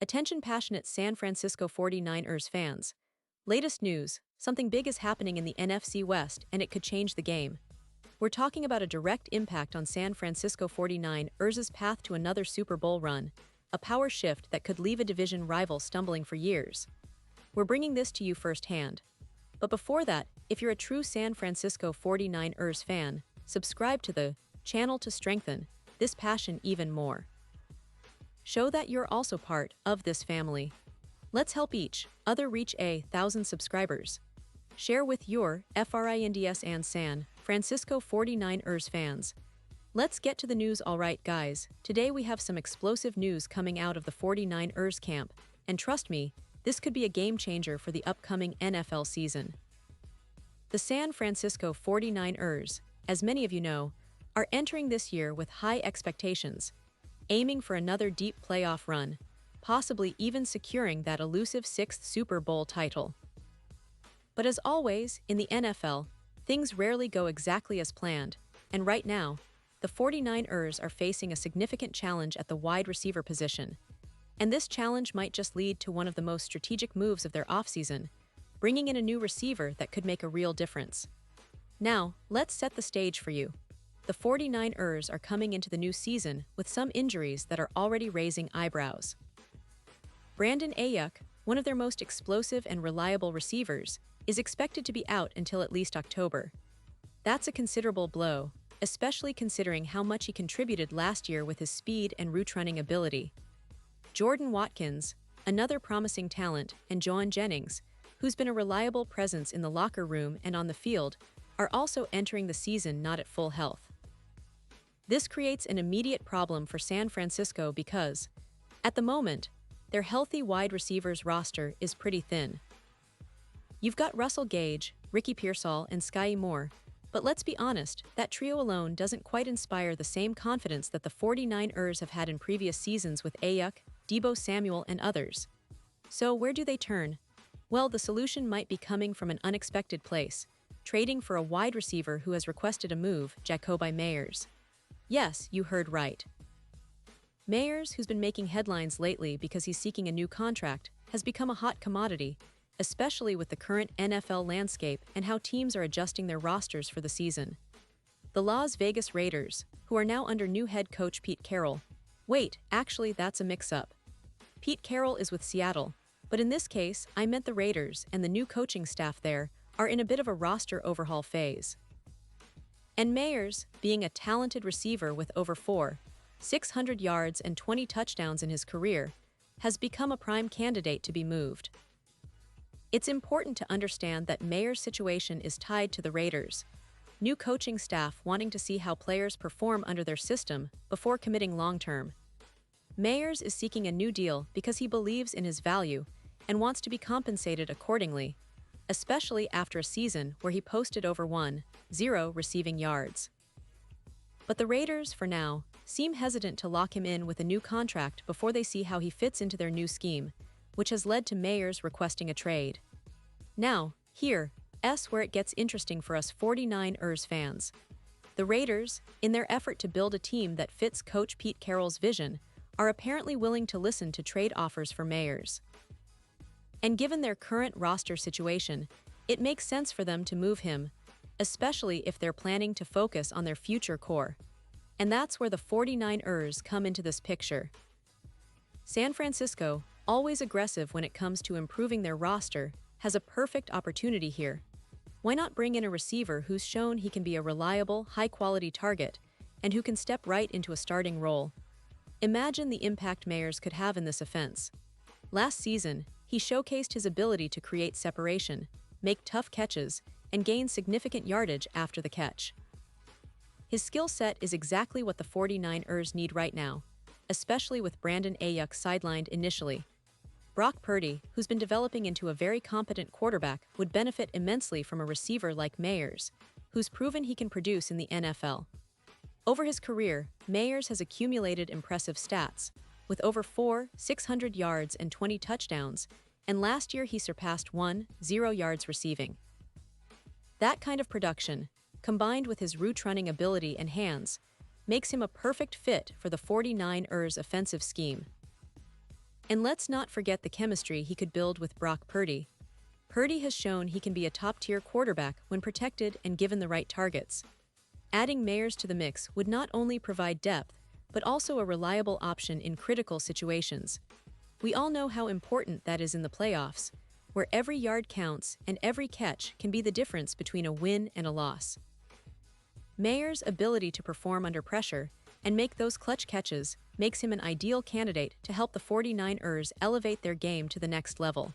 Attention passionate San Francisco 49ers fans. Latest news, something big is happening in the NFC West and it could change the game. We're talking about a direct impact on San Francisco 49ers' path to another Super Bowl run, a power shift that could leave a division rival stumbling for years. We're bringing this to you firsthand. But before that, if you're a true San Francisco 49ers fan, subscribe to the channel to strengthen this passion even more. Show that you're also part of this family. Let's help each other reach 1,000 subscribers. Share with your friends and San Francisco 49ers fans. Let's get to the news. Alright guys, today we have some explosive news coming out of the 49ers camp, and trust me, this could be a game changer for the upcoming NFL season. The San Francisco 49ers, as many of you know, are entering this year with high expectations, aiming for another deep playoff run, possibly even securing that elusive sixth Super Bowl title. But as always, in the NFL, things rarely go exactly as planned, and right now, the 49ers are facing a significant challenge at the wide receiver position. And this challenge might just lead to one of the most strategic moves of their offseason, bringing in a new receiver that could make a real difference. Now, let's set the stage for you. The 49ers are coming into the new season with some injuries that are already raising eyebrows. Brandon Ayuk, one of their most explosive and reliable receivers, is expected to be out until at least October. That's a considerable blow, especially considering how much he contributed last year with his speed and route running ability. Jordan Watkins, another promising talent, and John Jennings, who's been a reliable presence in the locker room and on the field, are also entering the season not at full health. This creates an immediate problem for San Francisco because, at the moment, their healthy wide receivers roster is pretty thin. You've got Russell Gage, Ricky Pearsall, and Skyy Moore, but let's be honest, that trio alone doesn't quite inspire the same confidence that the 49ers have had in previous seasons with Ayuk, Deebo Samuel, and others. So where do they turn? Well, the solution might be coming from an unexpected place, trading for a wide receiver who has requested a move, Jakobi Meyers. Yes, you heard right. Meyers, who's been making headlines lately because he's seeking a new contract, has become a hot commodity, especially with the current NFL landscape and how teams are adjusting their rosters for the season. The Las Vegas Raiders, who are now under new head coach Pete Carroll. Wait, actually that's a mix-up. Pete Carroll is with Seattle, but in this case, I meant the Raiders and the new coaching staff there are in a bit of a roster overhaul phase. And Meyers, being a talented receiver with over 600 yards and 20 touchdowns in his career, has become a prime candidate to be moved. It's important to understand that Meyers' situation is tied to the Raiders' new coaching staff wanting to see how players perform under their system before committing long-term. Meyers is seeking a new deal because he believes in his value and wants to be compensated accordingly, especially after a season where he posted over 0 receiving yards. But the Raiders, for now, seem hesitant to lock him in with a new contract before they see how he fits into their new scheme, which has led to Meyers requesting a trade. Now, here's where it gets interesting for us 49ers fans. The Raiders, in their effort to build a team that fits Coach Pete Carroll's vision, are apparently willing to listen to trade offers for Meyers. And given their current roster situation, it makes sense for them to move him, especially if they're planning to focus on their future core. And that's where the 49ers come into this picture. San Francisco, always aggressive when it comes to improving their roster, has a perfect opportunity here. Why not bring in a receiver who's shown he can be a reliable, high-quality target and who can step right into a starting role? Imagine the impact Meyers could have in this offense. Last season, he showcased his ability to create separation, make tough catches, and gain significant yardage after the catch. His skill set is exactly what the 49ers need right now, especially with Brandon Ayuk sidelined initially. Brock Purdy, who's been developing into a very competent quarterback, would benefit immensely from a receiver like Meyers, who's proven he can produce in the NFL. Over his career, Meyers has accumulated impressive stats, with over 600 yards and 20 touchdowns, and last year he surpassed 0 yards receiving. That kind of production, combined with his route running ability and hands, makes him a perfect fit for the 49ers' offensive scheme. And let's not forget the chemistry he could build with Brock Purdy. Purdy has shown he can be a top-tier quarterback when protected and given the right targets. Adding Meyers to the mix would not only provide depth, but also a reliable option in critical situations. We all know how important that is in the playoffs, where every yard counts and every catch can be the difference between a win and a loss. Meyers' ability to perform under pressure and make those clutch catches makes him an ideal candidate to help the 49ers elevate their game to the next level.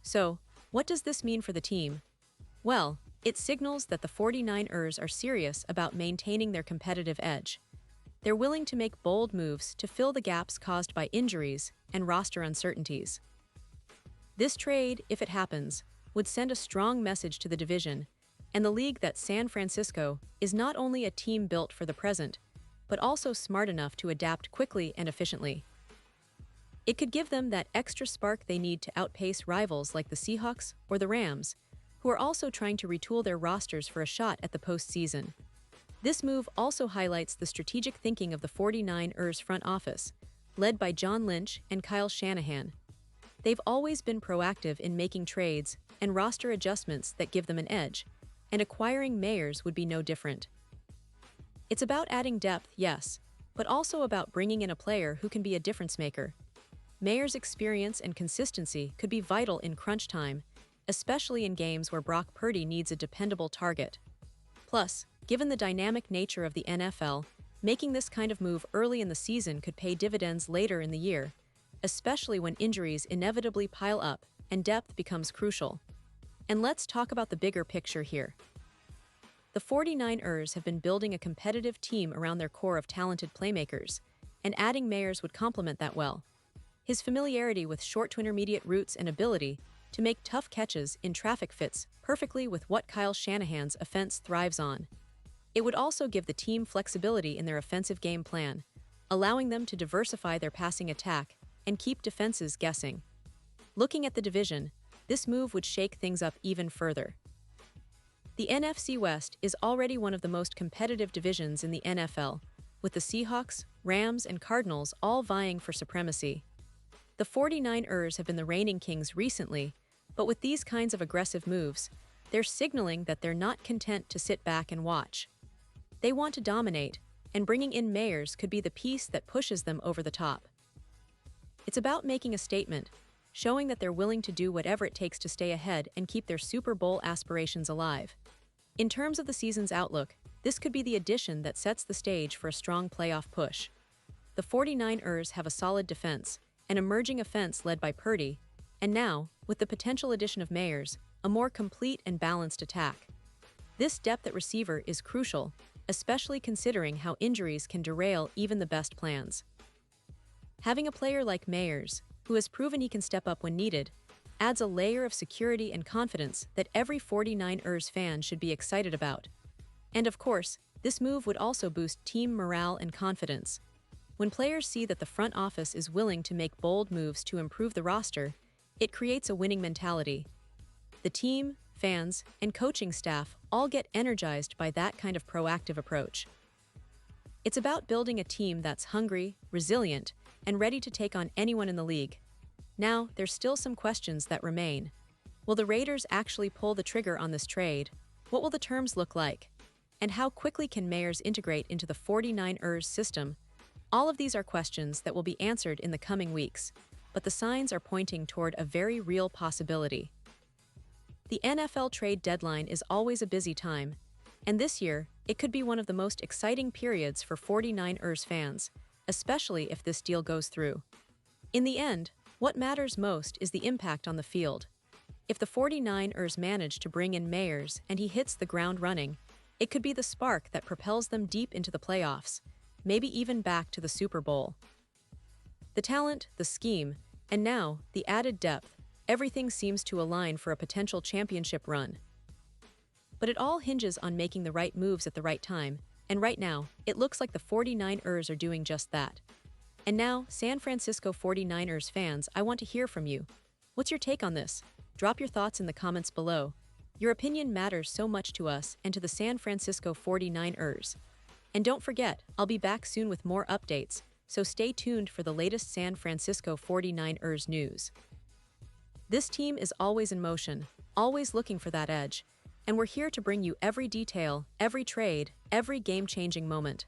So, what does this mean for the team? Well, it signals that the 49ers are serious about maintaining their competitive edge. They're willing to make bold moves to fill the gaps caused by injuries and roster uncertainties. This trade, if it happens, would send a strong message to the division and the league that San Francisco is not only a team built for the present, but also smart enough to adapt quickly and efficiently. It could give them that extra spark they need to outpace rivals like the Seahawks or the Rams, who are also trying to retool their rosters for a shot at the postseason. This move also highlights the strategic thinking of the 49ers front office, led by John Lynch and Kyle Shanahan. They've always been proactive in making trades and roster adjustments that give them an edge, and acquiring Meyers would be no different. It's about adding depth, yes, but also about bringing in a player who can be a difference maker. Meyers' experience and consistency could be vital in crunch time, especially in games where Brock Purdy needs a dependable target. Plus, given the dynamic nature of the NFL, making this kind of move early in the season could pay dividends later in the year, especially when injuries inevitably pile up and depth becomes crucial. And let's talk about the bigger picture here. The 49ers have been building a competitive team around their core of talented playmakers, and adding Meyers would complement that well. His familiarity with short to intermediate routes and ability to make tough catches in traffic fits perfectly with what Kyle Shanahan's offense thrives on. It would also give the team flexibility in their offensive game plan, allowing them to diversify their passing attack and keep defenses guessing. Looking at the division, this move would shake things up even further. The NFC West is already one of the most competitive divisions in the NFL, with the Seahawks, Rams, and Cardinals all vying for supremacy. The 49ers have been the reigning kings recently, but with these kinds of aggressive moves, they're signaling that they're not content to sit back and watch. They want to dominate, and bringing in Meyers could be the piece that pushes them over the top. It's about making a statement, showing that they're willing to do whatever it takes to stay ahead and keep their Super Bowl aspirations alive. In terms of the season's outlook, this could be the addition that sets the stage for a strong playoff push. The 49ers have a solid defense, an emerging offense led by Purdy, and now, with the potential addition of Meyers, a more complete and balanced attack. This depth at receiver is crucial, especially considering how injuries can derail even the best plans. Having a player like Meyers, who has proven he can step up when needed, adds a layer of security and confidence that every 49ers fan should be excited about. And of course, this move would also boost team morale and confidence. When players see that the front office is willing to make bold moves to improve the roster, it creates a winning mentality. The team, fans, and coaching staff all get energized by that kind of proactive approach. It's about building a team that's hungry, resilient, and ready to take on anyone in the league. Now, there's still some questions that remain. Will the Raiders actually pull the trigger on this trade? What will the terms look like? And how quickly can Meyers integrate into the 49ers system? All of these are questions that will be answered in the coming weeks, but the signs are pointing toward a very real possibility. The NFL trade deadline is always a busy time, and this year, it could be one of the most exciting periods for 49ers fans, especially if this deal goes through. In the end, what matters most is the impact on the field. If the 49ers manage to bring in Meyers and he hits the ground running, it could be the spark that propels them deep into the playoffs, maybe even back to the Super Bowl. The talent, the scheme, and now the added depth, everything seems to align for a potential championship run. But it all hinges on making the right moves at the right time, and right now, it looks like the 49ers are doing just that. And now, San Francisco 49ers fans, I want to hear from you. What's your take on this? Drop your thoughts in the comments below. Your opinion matters so much to us and to the San Francisco 49ers. And don't forget, I'll be back soon with more updates, so stay tuned for the latest San Francisco 49ers news. This team is always in motion, always looking for that edge, and we're here to bring you every detail, every trade, every game-changing moment.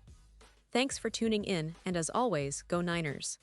Thanks for tuning in, and as always, go Niners!